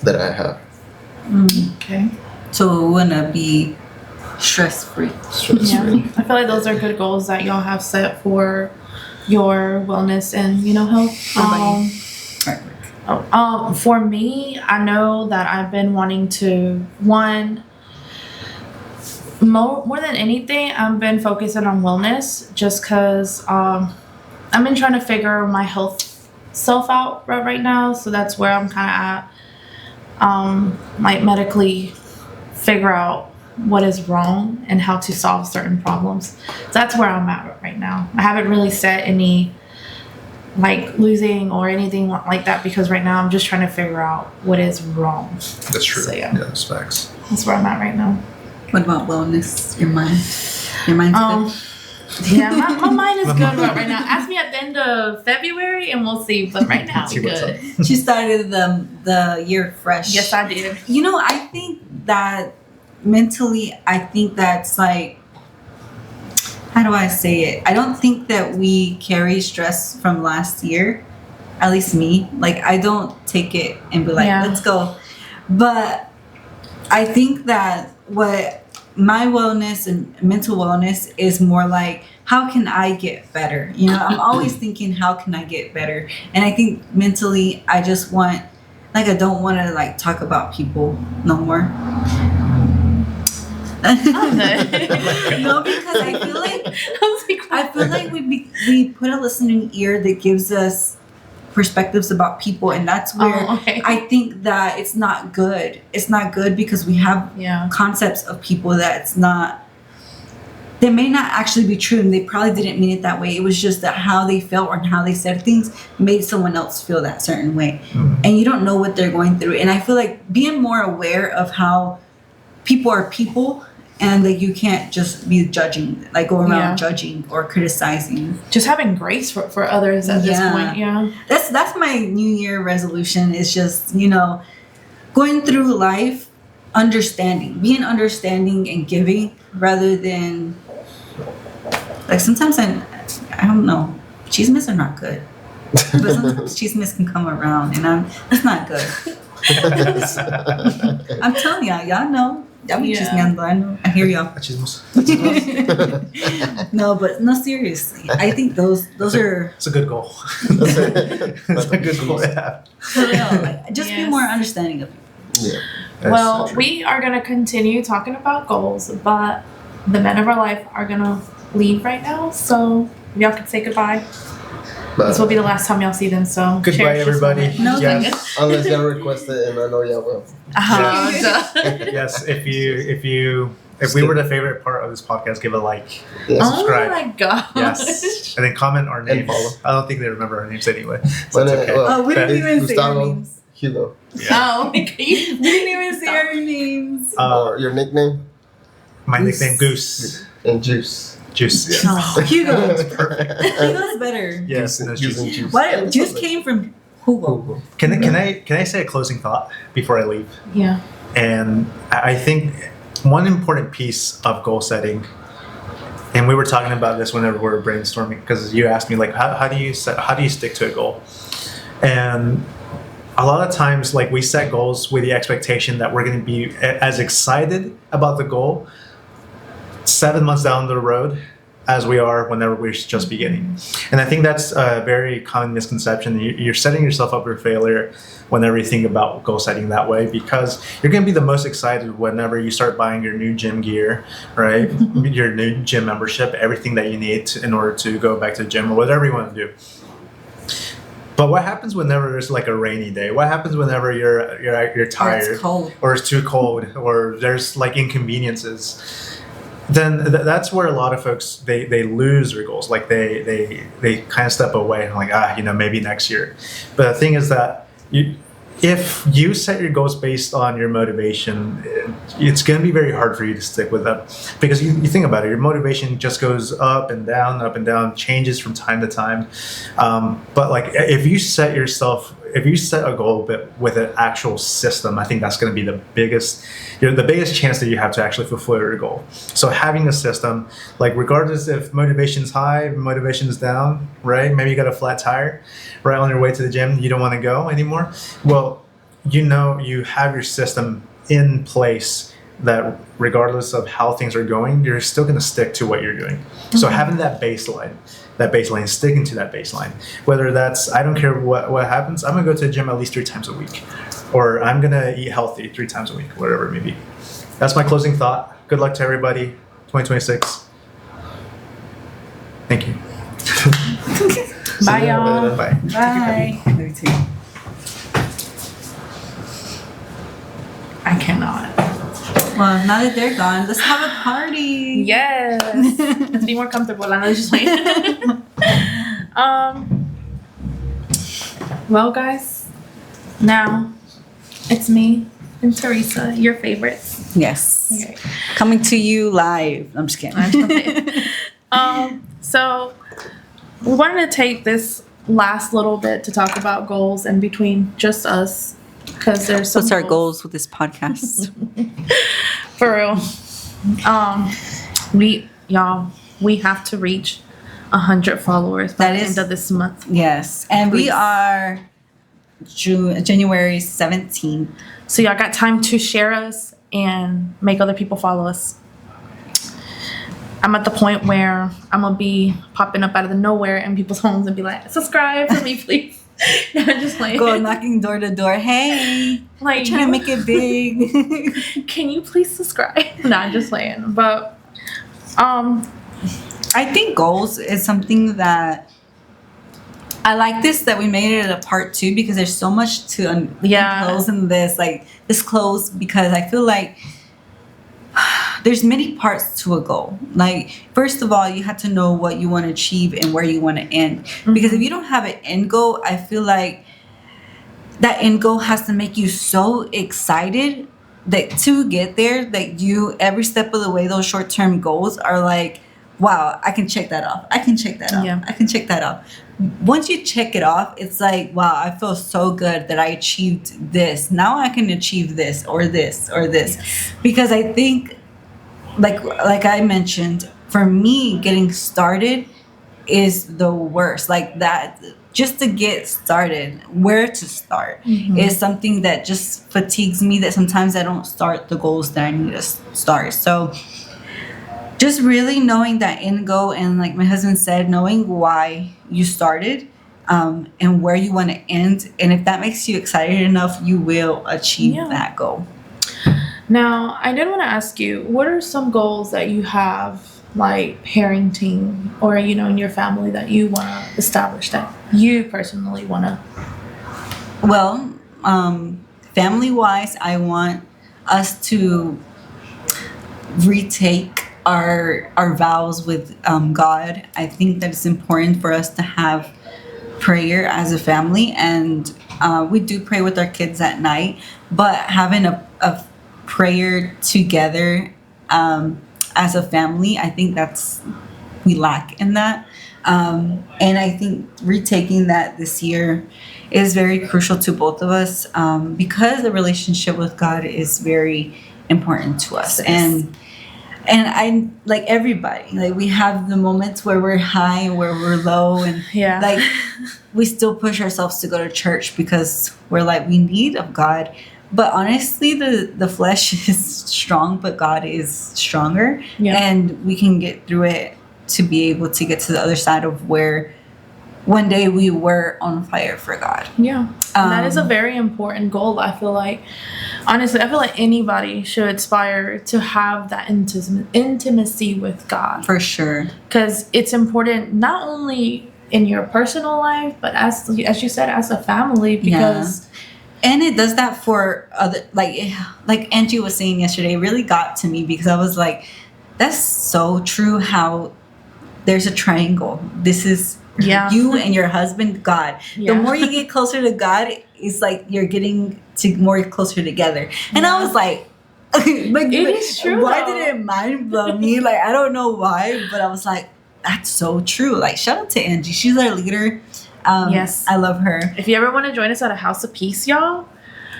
[SPEAKER 4] that I have.
[SPEAKER 2] Okay.
[SPEAKER 1] So we want to be stress-free.
[SPEAKER 2] Yeah. I feel like those are good goals that y'all have set for your wellness and, health. For me, I know that I've been wanting to, more than anything, I've been focusing on wellness just because I've been trying to figure my health self out right now. So that's where I'm kind of at, like medically figure out what is wrong and how to solve certain problems. So that's where I'm at right now. I haven't really set any like losing or anything like that, because right now I'm just trying to figure out what is wrong.
[SPEAKER 3] That's true.
[SPEAKER 2] So, yeah.
[SPEAKER 3] That's facts.
[SPEAKER 2] That's where I'm at right now.
[SPEAKER 1] What about wellness? Your mind? Your mind's good?
[SPEAKER 2] Yeah, my mind is good right now. Ask me at the end of February and we'll see. But right now,
[SPEAKER 3] See what's
[SPEAKER 2] good.
[SPEAKER 1] She started the year fresh.
[SPEAKER 2] Yes, I did.
[SPEAKER 1] I think that mentally, I think that's like, how do I say it? I don't think that we carry stress from last year. At least me. Like, I don't take it and be like, let's go. But I think that what my wellness and mental wellness is more like, how can I get better? I'm always thinking, how can I get better? And I think mentally, I just want, like, I don't want to like talk about people no more. No, because I feel like we put a listening ear that gives us perspectives about people, and that's where I think that it's not good. It's not good because we have concepts of people that may not actually be true, and they probably didn't mean it that way. It was just that how they felt or how they said things made someone else feel that certain way. And you don't know what they're going through. And I feel like being more aware of how people are people, and that you can't just be judging, like go around judging or criticizing.
[SPEAKER 2] Just having grace for others at this point. Yeah.
[SPEAKER 1] That's my New Year resolution. Is just, going through life, being understanding and giving, rather than like sometimes I don't know, chismes are not good. But sometimes chismes can come around and it's not good. I'm telling y'all know. Y'all be chismeando, I know. I hear y'all. No, seriously. I think those are...
[SPEAKER 3] It's a good goal. That's a good goal to have.
[SPEAKER 1] For real, just be more understanding of people.
[SPEAKER 4] Yeah.
[SPEAKER 2] Well, so we are going to continue talking about goals, but the men of our life are going to leave right now. So y'all can say goodbye. This will be the last time y'all see them, so
[SPEAKER 3] goodbye, everybody.
[SPEAKER 1] No,
[SPEAKER 3] yes.
[SPEAKER 4] Unless y'all request it, and I know y'all will.
[SPEAKER 3] Yes, if we were the favorite part of this podcast, give a like, subscribe.
[SPEAKER 2] Oh my god!
[SPEAKER 3] Yes, and then comment our names. I don't think they remember our names anyway.
[SPEAKER 4] So
[SPEAKER 3] okay.
[SPEAKER 1] We didn't even say our names.
[SPEAKER 4] Hugo.
[SPEAKER 2] Oh, we
[SPEAKER 1] didn't even say our names.
[SPEAKER 4] Or your nickname?
[SPEAKER 3] My nickname Goose.
[SPEAKER 4] And Juice.
[SPEAKER 3] Juice. Yes.
[SPEAKER 1] Oh, Hugo.
[SPEAKER 3] Perfect.
[SPEAKER 1] Hugo's better.
[SPEAKER 3] Yes,
[SPEAKER 4] Juice.
[SPEAKER 1] What? Juice came from Hugo.
[SPEAKER 3] Can I say a closing thought before I leave?
[SPEAKER 2] Yeah.
[SPEAKER 3] And I think one important piece of goal setting, and we were talking about this whenever we were brainstorming, because you asked me like, how do you stick to a goal? And a lot of times, like, we set goals with the expectation that we're going to be as excited about the goal 7 months down the road as we are whenever we're just beginning. And I think that's a very common misconception. You're setting yourself up for failure whenever you think about goal setting that way, because you're going to be the most excited whenever you start buying your new gym gear, right? Your new gym membership, everything that you need in order to go back to the gym or whatever you want to do. But what happens whenever there's like a rainy day? What happens whenever you're tired,
[SPEAKER 1] Or it's cold.
[SPEAKER 3] or it's too cold, or there's like inconveniences? Then that's where a lot of folks they lose their goals. Like they kind of step away, like maybe next year. But the thing is that if you set your goals based on your motivation, it's going to be very hard for you to stick with them, because you think about it, your motivation just goes up and down, changes from time to time. But like if you set a goal with an actual system, I think that's going to be the biggest chance that you have to actually fulfill your goal. So having a system, like regardless if motivation's high, motivation's down, right? Maybe you got a flat tire right on your way to the gym, you don't want to go anymore. Well, you have your system in place that regardless of how things are going, you're still going to stick to what you're doing. Mm-hmm. So having that baseline, sticking to that baseline, whether that's, I don't care what happens, I'm going to go to the gym at least 3 times a week, or I'm going to eat healthy 3 times a week, whatever it may be. That's my closing thought. Good luck to everybody. 2026. Thank you.
[SPEAKER 2] Bye, y'all.
[SPEAKER 3] Bye.
[SPEAKER 2] Bye.
[SPEAKER 1] Me too.
[SPEAKER 2] I cannot.
[SPEAKER 1] Well, now that they're gone, let's have a party.
[SPEAKER 2] Yes. Let's be more comfortable. I'm just playing. Well, guys, now it's me and Teresa, your favorites.
[SPEAKER 1] Yes.
[SPEAKER 2] Okay.
[SPEAKER 1] Coming to you live. I'm just kidding.
[SPEAKER 2] So we wanted to take this last little bit to talk about goals and between just us, because there's some
[SPEAKER 1] What's our goals with this podcast?
[SPEAKER 2] for real. We have to reach 100 followers by the end of this month.
[SPEAKER 1] Yes, and
[SPEAKER 2] Please.
[SPEAKER 1] we are January 17th.
[SPEAKER 2] So y'all got time to share us and make other people follow us. I'm at the point where I'm gonna be popping up out of the nowhere in people's homes and be like, subscribe for me, please. I'm just like
[SPEAKER 1] Go knocking door to door. Hey,
[SPEAKER 2] like
[SPEAKER 1] trying to make it big.
[SPEAKER 2] can you please subscribe? No, I'm just playing. But
[SPEAKER 1] I think goals is something that I like this that we made it a part 2, because there's so much to close in this, like this close, because I feel like there's many parts to a goal. Like, first of all, you have to know what you want to achieve and where you want to end. Mm-hmm. Because if you don't have an end goal, I feel like that end goal has to make you so excited that to get there, that you, every step of the way, those short-term goals are like, wow, I can check that off. I can check that off.
[SPEAKER 2] Yeah.
[SPEAKER 1] I can check that off. Once you check it off, it's like, wow, I feel so good that I achieved this. Now I can achieve this or this or this. Yes. Because I think, like I mentioned, for me, getting started is the worst. Like that, just to get started, where to start is something that just fatigues me, that sometimes I don't start the goals that I need to start. So just really knowing that end goal, and like my husband said, knowing why you started and where you want to end. And if that makes you excited enough, you will achieve that goal.
[SPEAKER 2] Now, I did want to ask you, what are some goals that you have, like parenting or, in your family, that you want to establish, that you personally want to?
[SPEAKER 1] Well, family-wise, I want us to retake our vows with God. I think that it's important for us to have prayer as a family, and we do pray with our kids at night, but having a prayer together as a family, I think we lack in that, and I think retaking that this year is very crucial to both of us, because the relationship with God is very important to us. And I, like everybody, like we have the moments where we're high and where we're low, and like we still push ourselves to go to church because we're like, we need of God. But honestly, the flesh is strong, but God is stronger, and we can get through it to be able to get to the other side of where one day we were on fire for God.
[SPEAKER 2] Yeah. And that is a very important goal. I feel like, honestly, I feel like anybody should aspire to have that intimacy with God.
[SPEAKER 1] For sure.
[SPEAKER 2] Because it's important not only in your personal life, but as you said, as a family, because
[SPEAKER 1] and it does that for other, like Angie was saying yesterday, it really got to me because I was like, that's so true how there's a triangle. This is you and your husband, God. The more you get closer to God, it's like you're getting to more closer together. And I was like it
[SPEAKER 2] is true.
[SPEAKER 1] Why did it mind blow me? Like, I don't know why, but I was like, that's so true. Like, shout out to Angie. She's our leader.
[SPEAKER 2] Yes.
[SPEAKER 1] I love her.
[SPEAKER 2] If you ever want to join us at a House of Peace, y'all,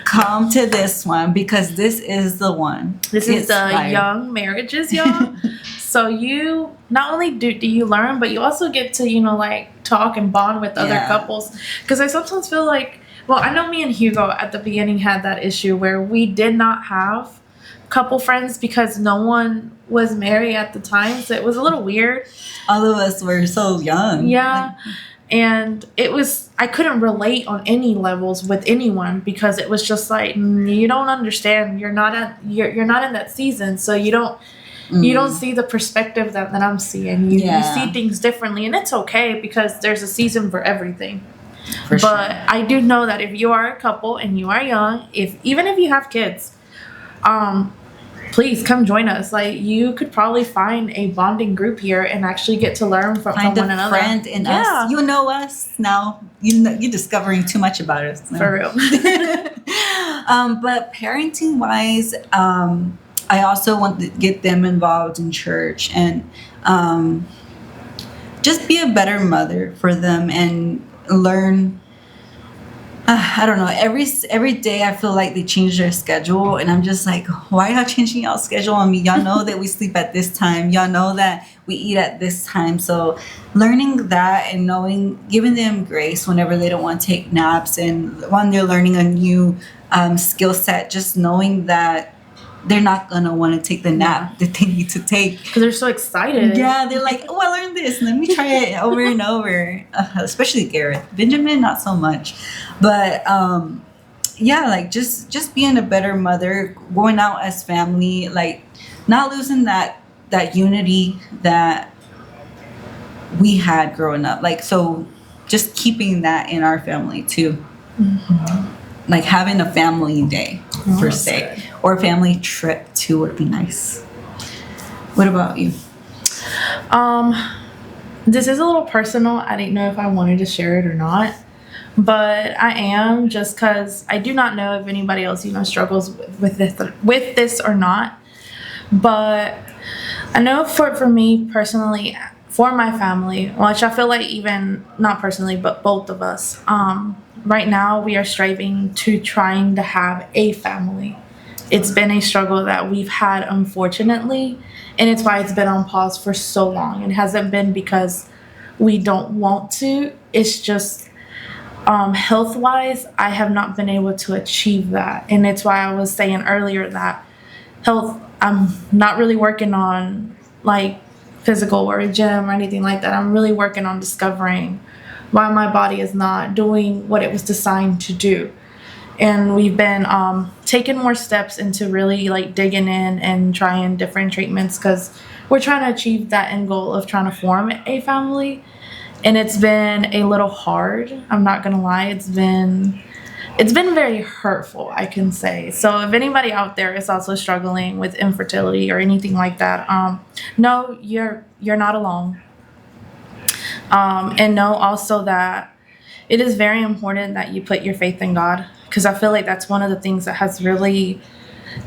[SPEAKER 1] come to this one because this is the one.
[SPEAKER 2] This is the young marriages, y'all. So you not only do you learn, but you also get to, like talk and bond with other couples. Because I sometimes feel like, well, I know me and Hugo at the beginning had that issue where we did not have couple friends because no one was married at the time. So it was a little weird.
[SPEAKER 1] All of us were so young.
[SPEAKER 2] Yeah. And I couldn't relate on any levels with anyone because it was just like, you don't understand. You're not in that season. So you don't see the perspective that I'm seeing. You see things differently, and it's okay because there's a season for everything. But I do know that if you are a couple and you are young, even if you have kids, please come join us. Like, you could probably find a bonding group here and actually get to learn from one another.
[SPEAKER 1] Find a friend in us. You know us now. You're discovering too much about us now.
[SPEAKER 2] For real.
[SPEAKER 1] But parenting wise, I also want to get them involved in church and just be a better mother for them and learn. I don't know. Every day I feel like they change their schedule, and I'm just like, why y'all changing y'all schedule on me? Y'all know that we sleep at this time. Y'all know that we eat at this time. So learning that and giving them grace whenever they don't want to take naps, and when they're learning a new skill set, just knowing that they're not gonna want to take the nap that they need to take
[SPEAKER 2] because they're so excited.
[SPEAKER 1] Yeah, they're like, oh, I learned this. Let me try it over and over. Especially Gareth. Benjamin, not so much. But like just being a better mother, going out as family, like not losing that unity that we had growing up. Like, so just keeping that in our family too. Mm-hmm. Like having a family day per se, good. Or a family trip too would be nice. What about you?
[SPEAKER 2] This is a little personal. I didn't know if I wanted to share it or not, but I am, just because I do not know if anybody else struggles with this or not. But I know for me personally, for my family, which I feel like even not personally, but both of us, right now we are striving to trying to have a family. It's been a struggle that we've had, unfortunately, and it's why it's been on pause for so long. It hasn't been because we don't want to. It's just health-wise, I have not been able to achieve that. And it's why I was saying earlier that health, I'm not really working on like physical or a gym or anything like that. I'm really working on discovering why my body is not doing what it was designed to do. And we've been taking more steps into really like digging in and trying different treatments because we're trying to achieve that end goal of trying to form a family. And it's been a little hard. I'm not gonna lie. It's been very hurtful, I can say. So if anybody out there is also struggling with infertility or anything like that, no, you're not alone. And know also that it is very important that you put your faith in God, because I feel like that's one of the things that has really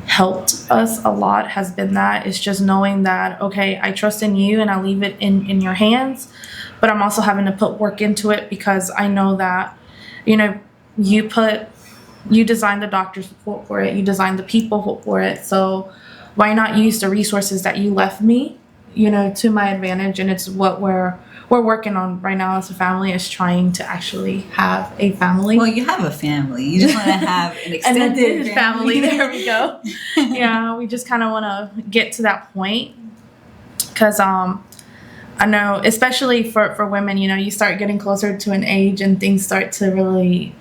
[SPEAKER 2] helped us a lot, has been that. It's just knowing that, okay, I trust in you and I leave it in your hands, but I'm also having to put work into it because I know that, you designed the doctor's report for it, you designed the people for it, so why not use the resources that you left me, to my advantage? And it's what we're working on right now as a family, is trying to actually have a family.
[SPEAKER 1] Well, you have a family. You just want to have an extended
[SPEAKER 2] family. There we go. Yeah, we just kind of want to get to that point because I know, especially for women, you start getting closer to an age and things start to really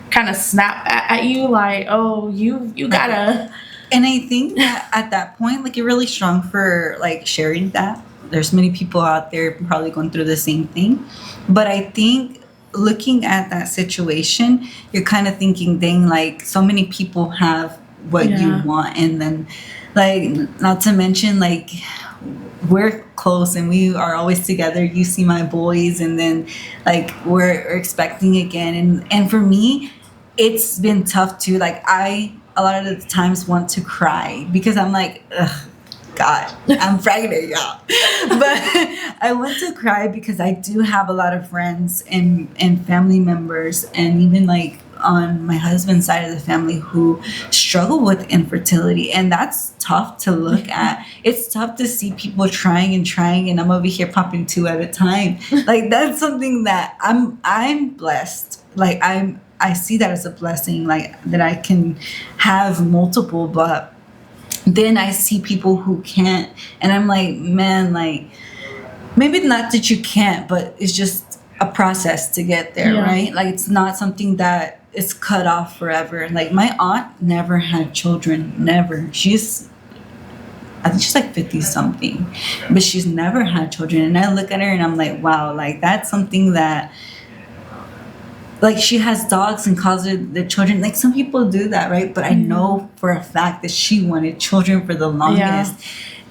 [SPEAKER 2] kind of snap at you, like, oh, you gotta.
[SPEAKER 1] And I think that at that point, like, you're really strong for like sharing that. There's many people out there probably going through the same thing. But I think looking at that situation, you're kind of thinking, dang, like so many people have what you
[SPEAKER 2] Yeah.
[SPEAKER 1] want. And then, like, not to mention, like, we're close and we are always together. You see my boys, and then like we're expecting again. And for me, it's been tough too. Like, I a lot of the times want to cry because I'm like, ugh, God, I'm pregnant, y'all. But I want to cry because I do have a lot of friends and family members, and even like on my husband's side of the family who struggle with infertility, and that's tough to look at. It's tough to see people trying and I'm over here popping 2 at a time. Like, that's something that I'm blessed. Like, I see that as a blessing, like that I can have multiple. But then I see people who can't, and I'm like, man, like, maybe not that you can't, but it's just a process to get there,
[SPEAKER 2] Yeah.
[SPEAKER 1] right? Like, it's not something that is cut off forever. Like, my aunt never had children, never. I think she's like 50 something, but she's never had children. And I look at her and I'm like, wow, like, that's something that, like, she has dogs and calls the children. Like, some people do that, right? But I know for a fact that she wanted children for the longest.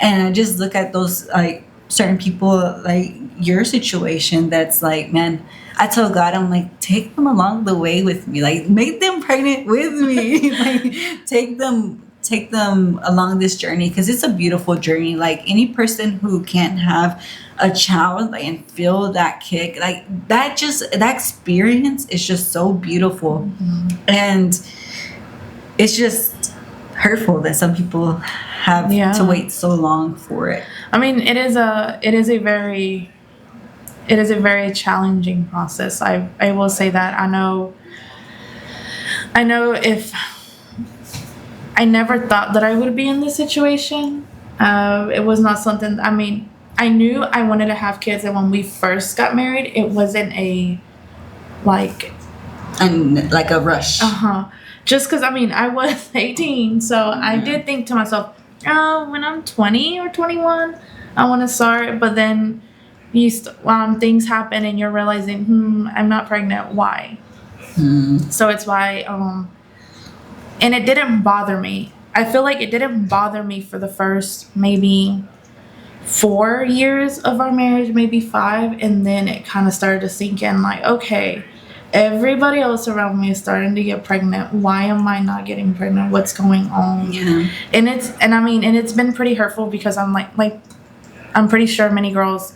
[SPEAKER 1] And I just look at those, like, certain people, like your situation, that's like, man, I tell God, I'm like, take them along the way with me. Like, make them pregnant with me. Like, take them along this journey, because it's a beautiful journey. Like, any person who can't have a child, like, and feel that kick, like, that experience is just so beautiful. And it's just hurtful that some people have to wait so long for it.
[SPEAKER 2] I mean, it is a very challenging process. I will say that. I know if I never thought that I would be in this situation. It was not something, I mean, I knew I wanted to have kids, and when we first got married, it wasn't a like
[SPEAKER 1] a rush.
[SPEAKER 2] Just because, I mean, I was 18, so I did think to myself, oh, when I'm 20 or 21, I want to start. But then things happen and you're realizing, I'm not pregnant. Why? So it's why, and it didn't bother me. I feel like it didn't bother me for the first maybe 4 years of our marriage, maybe 5. And then it kind of started to sink in, like, okay, everybody else around me is starting to get pregnant. Why am I not getting pregnant? What's going on?
[SPEAKER 1] Yeah.
[SPEAKER 2] And it's been pretty hurtful, because I'm like I'm pretty sure many girls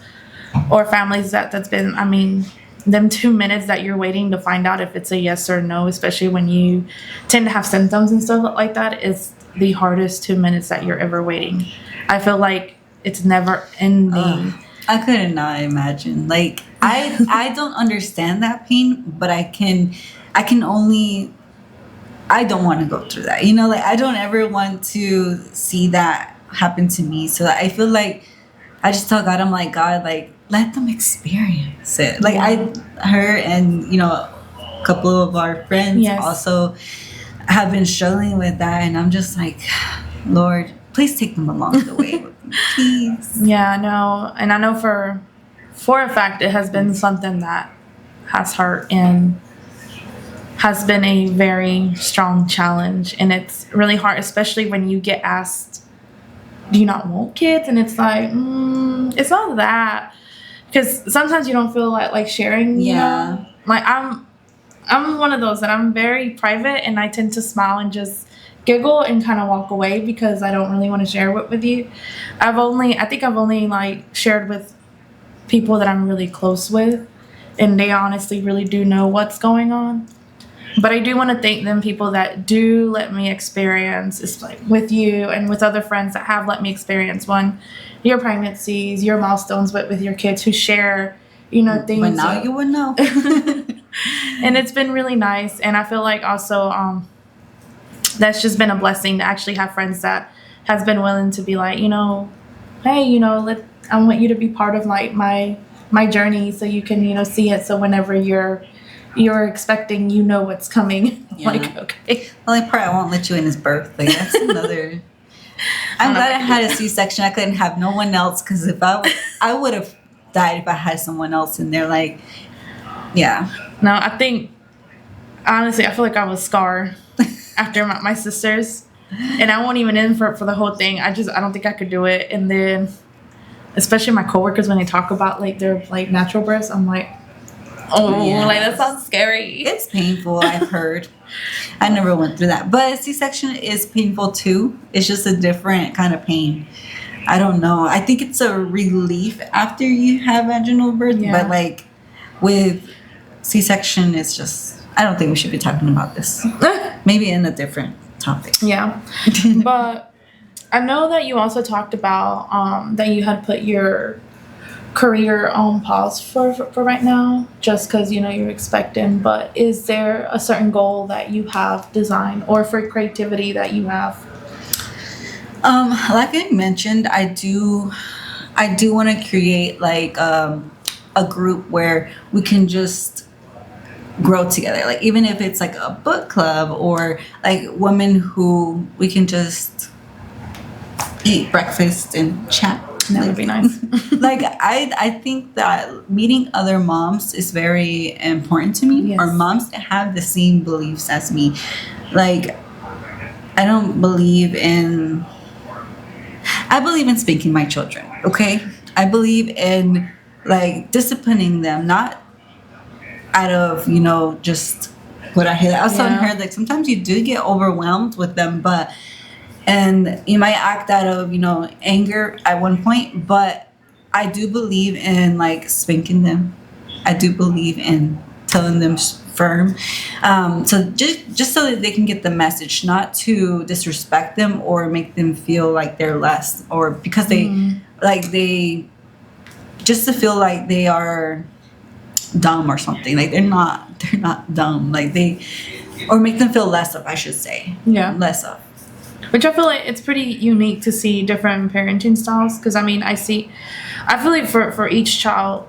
[SPEAKER 2] or families that's been, I mean, them 2 minutes that you're waiting to find out if it's a yes or no, especially when you tend to have symptoms and stuff like that, is the hardest 2 minutes that you're ever waiting. I feel like it's never ending.
[SPEAKER 1] I could not imagine. Like, I don't understand that pain, but I don't want to go through that. Like, I don't ever want to see that happen to me. So I feel like I just tell God, I'm like, God, like, let them experience it. Like, her and, a couple of our friends also have been struggling with that. And I'm just like, Lord, please take them along the way with me, please.
[SPEAKER 2] Yeah, I know. And I know for a fact it has been something that has hurt and has been a very strong challenge. And it's really hard, especially when you get asked, do you not want kids? And it's like, it's not that. Because sometimes you don't feel like sharing, you know? Like, I'm one of those that I'm very private, and I tend to smile and just giggle and kind of walk away because I don't really want to share it with you. I think I've only like shared with people that I'm really close with, and they honestly really do know what's going on. But I do want to thank them people that do let me experience, it's like with you and with other friends that have let me experience your pregnancies, your milestones with your kids, who share, things.
[SPEAKER 1] But now you would know.
[SPEAKER 2] And it's been really nice. And I feel like also that's just been a blessing to actually have friends that has been willing to be like, hey, I want you to be part of like my journey, so you can see it. So whenever you're expecting, what's coming.
[SPEAKER 1] Yeah.
[SPEAKER 2] Like, okay.
[SPEAKER 1] Well, I probably won't let you in his birth. Like, that's another. I'm glad I had a C-section. I couldn't have no one else, because if I would have died if I had someone else in there. Like, yeah.
[SPEAKER 2] No, I think honestly, I feel like I was scarred after my sisters, and I won't even in for the whole thing. I don't think I could do it. And then, especially my coworkers, when they talk about like their like natural births, I'm like, oh,
[SPEAKER 1] Yes.
[SPEAKER 2] like that sounds scary.
[SPEAKER 1] It's painful, I've heard. I never went through that. But C-section is painful too. It's just a different kind of pain. I don't know. I think it's a relief after you have vaginal birth.
[SPEAKER 2] Yeah.
[SPEAKER 1] But like with C-section, it's just, I don't think we should be talking about this. Maybe in a different topic.
[SPEAKER 2] Yeah. But I know that you also talked about that you had put your career on pause for right now, just because you're expecting. But is there a certain goal that you have designed, or for creativity that you have?
[SPEAKER 1] Like I mentioned, I do want to create like a group where we can just grow together. Like, even if it's like a book club, or like women who we can just eat breakfast and chat.
[SPEAKER 2] That would be nice.
[SPEAKER 1] Like, I think that meeting other moms is very important to me.
[SPEAKER 2] Yes.
[SPEAKER 1] Or moms that have the same beliefs as me. Like, I believe in spanking my children, okay? I believe in like disciplining them, not out of just what I hear. I was telling her, like, sometimes you do get overwhelmed with them, and you might act out of anger at one point, but I do believe in like spanking them. I do believe in telling them firm, so just so that they can get the message, not to disrespect them or make them feel like they're less, or because they just to feel like they are dumb or something. Like, they're not dumb, like or make them feel less of, I should say.
[SPEAKER 2] Yeah.
[SPEAKER 1] Less of.
[SPEAKER 2] Which I feel like it's pretty unique to see different parenting styles, because I feel like for each child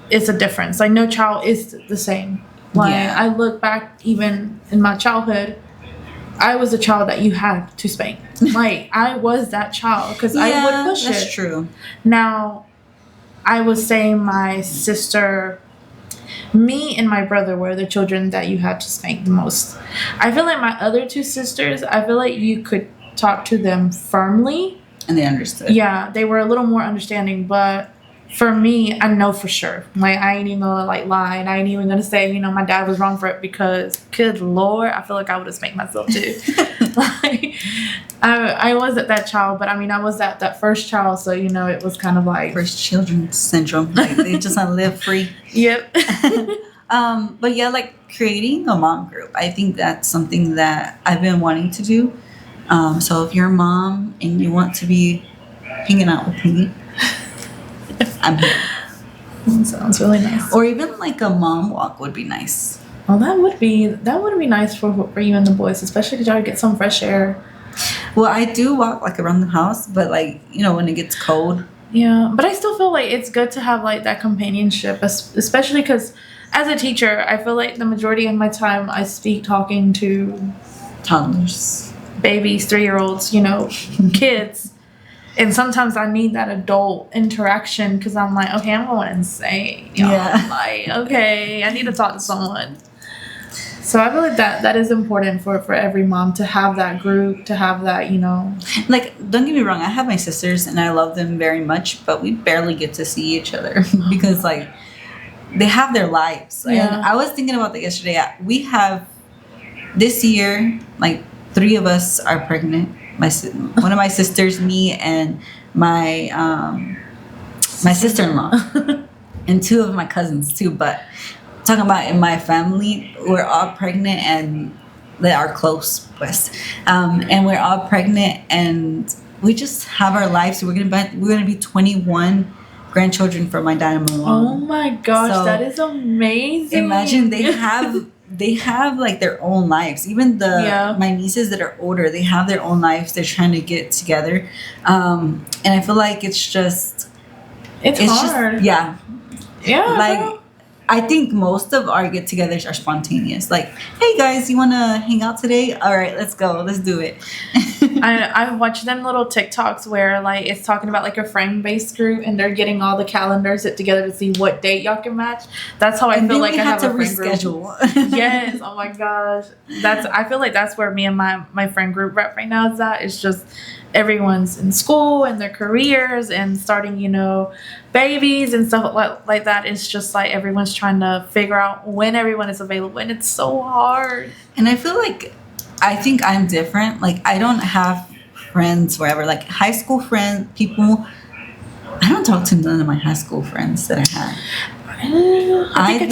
[SPEAKER 2] it's a difference. Like, no child is the same. Like,
[SPEAKER 1] Yeah.
[SPEAKER 2] I look back, even in my childhood, I was a child that you had to spank. Like, I was that child, because I would push
[SPEAKER 1] that's
[SPEAKER 2] it.
[SPEAKER 1] true.
[SPEAKER 2] Now, I would say my sister, me and my brother were the children that you had to spank the most. I feel like my other two sisters, I feel like you could talk to them firmly.
[SPEAKER 1] And they understood.
[SPEAKER 2] Yeah, they were a little more understanding, but for me, I know for sure. Like, I ain't even gonna like lie, and I ain't even gonna say, my dad was wrong for it, because good Lord, I feel like I would have spanked myself too. Like, I wasn't that child, but I was that first child, so it was kind of like
[SPEAKER 1] First children syndrome. Like, they just want to live free.
[SPEAKER 2] Yep.
[SPEAKER 1] But yeah, like creating a mom group, I think that's something that I've been wanting to do. So if you're a mom and you want to be hanging out with me, I'm here.
[SPEAKER 2] Sounds really nice.
[SPEAKER 1] Or even like a mom walk would be nice.
[SPEAKER 2] Well, that would be nice for you and the boys, especially because y'all get some fresh air.
[SPEAKER 1] Well, I do walk like around the house, but like, when it gets cold.
[SPEAKER 2] Yeah, but I still feel like it's good to have like that companionship, especially because as a teacher, I feel like the majority of my time I speak talking to
[SPEAKER 1] Toddlers.
[SPEAKER 2] babies, 3-year-olds, kids. And sometimes I need that adult interaction, because I'm like, okay, I'm going insane.
[SPEAKER 1] Yeah.
[SPEAKER 2] I'm like, okay, I need to talk to someone. So I feel like that is important for every mom, to have that group, to have that,
[SPEAKER 1] Like, don't get me wrong, I have my sisters and I love them very much, but we barely get to see each other because like they have their lives.
[SPEAKER 2] Yeah.
[SPEAKER 1] And I was thinking about that yesterday. We have this year, like 3 of us are pregnant. One of my sisters, me, and my sister-in-law, and 2 of my cousins too. But talking about in my family, we're all pregnant, and they are close with, and we're all pregnant, and we just have our lives. We're gonna be 21 grandchildren for my dad and my mom.
[SPEAKER 2] Oh my gosh,
[SPEAKER 1] So,
[SPEAKER 2] that is amazing.
[SPEAKER 1] Imagine they have they have like their own lives. Even my nieces that are older, they have their own lives. They're trying to get together, and I feel like it's
[SPEAKER 2] hard.
[SPEAKER 1] Yeah, like.
[SPEAKER 2] Girl.
[SPEAKER 1] I think most of our get-togethers are spontaneous. Like, hey guys, you want to hang out today? All right, let's go. Let's do it.
[SPEAKER 2] I watch them little TikToks where like it's talking about like a friend-based group and they're getting all the calendars it together to see what date y'all can match. That's how I feel like I have to
[SPEAKER 1] reschedule.
[SPEAKER 2] Yes. Oh my gosh. I feel like that's where me and my friend group right now is at. It's just everyone's in school and their careers and starting, babies and stuff like that. It's just like everyone's trying to figure out when everyone is available, and it's so hard.
[SPEAKER 1] And I feel like I think I'm different. Like, I don't have friends wherever. Like, high school friends, people. I don't talk to none of my high school friends that I had. I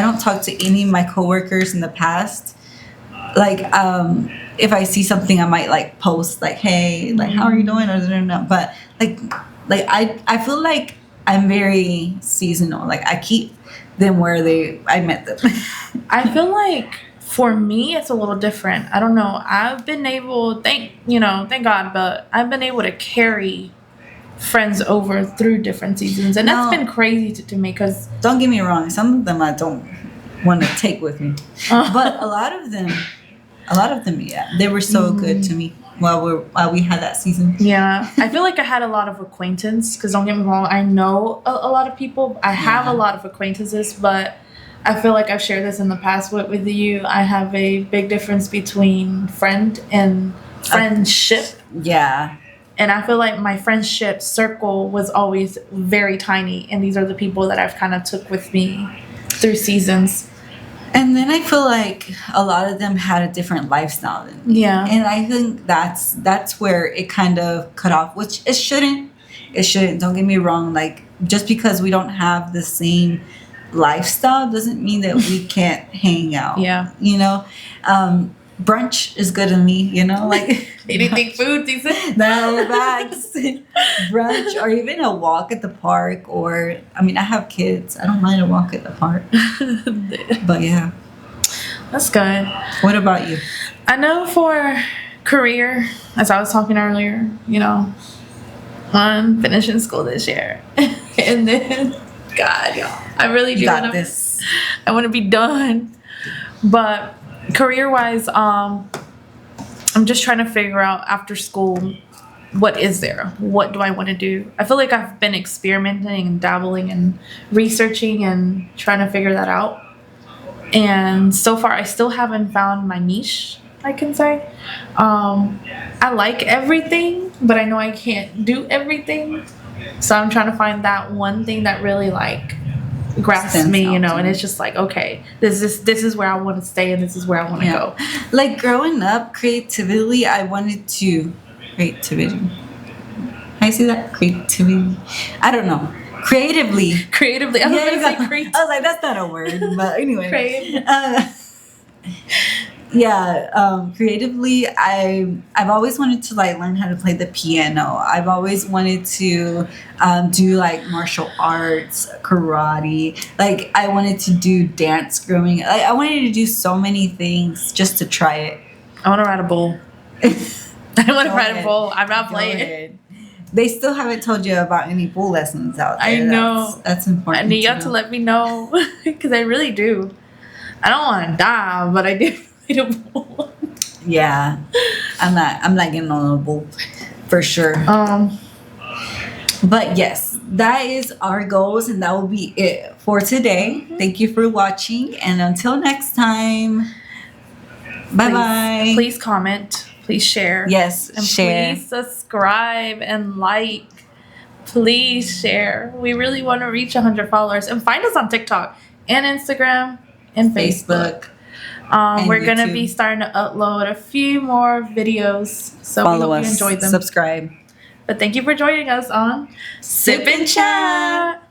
[SPEAKER 1] don't talk to any of my coworkers in the past. Like, if I see something, I might like post like, "Hey, like, how are you doing?" But like I feel like I'm very seasonal. Like, I keep them where I met them.
[SPEAKER 2] I feel like for me, it's a little different. I don't know. I've been able, thank God, but I've been able to carry friends over through different seasons, and that's been crazy to me. Because
[SPEAKER 1] don't get me wrong, some of them I don't want to take with me, but a lot of them, yeah, they were so good to me while we had that season.
[SPEAKER 2] Yeah, I feel like I had a lot of acquaintance. Because don't get me wrong, I know a lot of people. I have a lot of acquaintances, but I feel like I've shared this in the past with you. I have a big difference between friend and friendship.
[SPEAKER 1] Yeah.
[SPEAKER 2] And I feel like my friendship circle was always very tiny. And these are the people that I've kind of took with me through seasons.
[SPEAKER 1] And then I feel like a lot of them had a different lifestyle than me.
[SPEAKER 2] Yeah.
[SPEAKER 1] And I think that's where it kind of cut off, which it shouldn't. It shouldn't. Don't get me wrong. Like, just because we don't have the same lifestyle doesn't mean that we can't hang out.
[SPEAKER 2] Yeah.
[SPEAKER 1] Brunch is good to me, like
[SPEAKER 2] anything food decent.
[SPEAKER 1] No bags. Brunch, or even a walk at the park, or I have kids. I don't mind a walk at the park. But yeah.
[SPEAKER 2] That's good.
[SPEAKER 1] What about you?
[SPEAKER 2] I know for career, as I was talking earlier, I'm finishing school this year. And then God, y'all, I really do
[SPEAKER 1] got this.
[SPEAKER 2] I want to be done. But career-wise, I'm just trying to figure out after school, what is there? What do I want to do? I feel like I've been experimenting and dabbling and researching and trying to figure that out. And so far, I still haven't found my niche, I can say. I like everything, but I know I can't do everything. So I'm trying to find that one thing that really grasps me, and it's just like, okay, this is where I want to stay and this is where I want to go.
[SPEAKER 1] Like, growing up, creativity, I wanted to creativity. How you say that? Creativity. I don't know. Creatively.
[SPEAKER 2] I was going to say creative.
[SPEAKER 1] I was like, that's not a word, but anyway. Creatively, I've always wanted to learn how to play the piano. I've always wanted to do martial arts, karate. I wanted to do dance growing. I wanted to do so many things just to try it.
[SPEAKER 2] I want to ride a bull. I'm not playing.
[SPEAKER 1] They still haven't told you about any bull lessons out there.
[SPEAKER 2] I know.
[SPEAKER 1] That's important.
[SPEAKER 2] I need y'all to let me know, because I really do. I don't want to die, but I do.
[SPEAKER 1] Yeah, I'm not getting on a bull for sure. But yes, that is our goals, and that will be it for today. Thank you for watching, and until next time, bye.
[SPEAKER 2] Please comment, please share.
[SPEAKER 1] Yes,
[SPEAKER 2] and
[SPEAKER 1] share.
[SPEAKER 2] Please subscribe and like. Please share. We really want to reach 100 followers, and find us on TikTok and Instagram and Facebook. We're going to be starting to upload a few more videos, so we hope you enjoyed them.
[SPEAKER 1] Subscribe.
[SPEAKER 2] But thank you for joining us on Sip and Chat.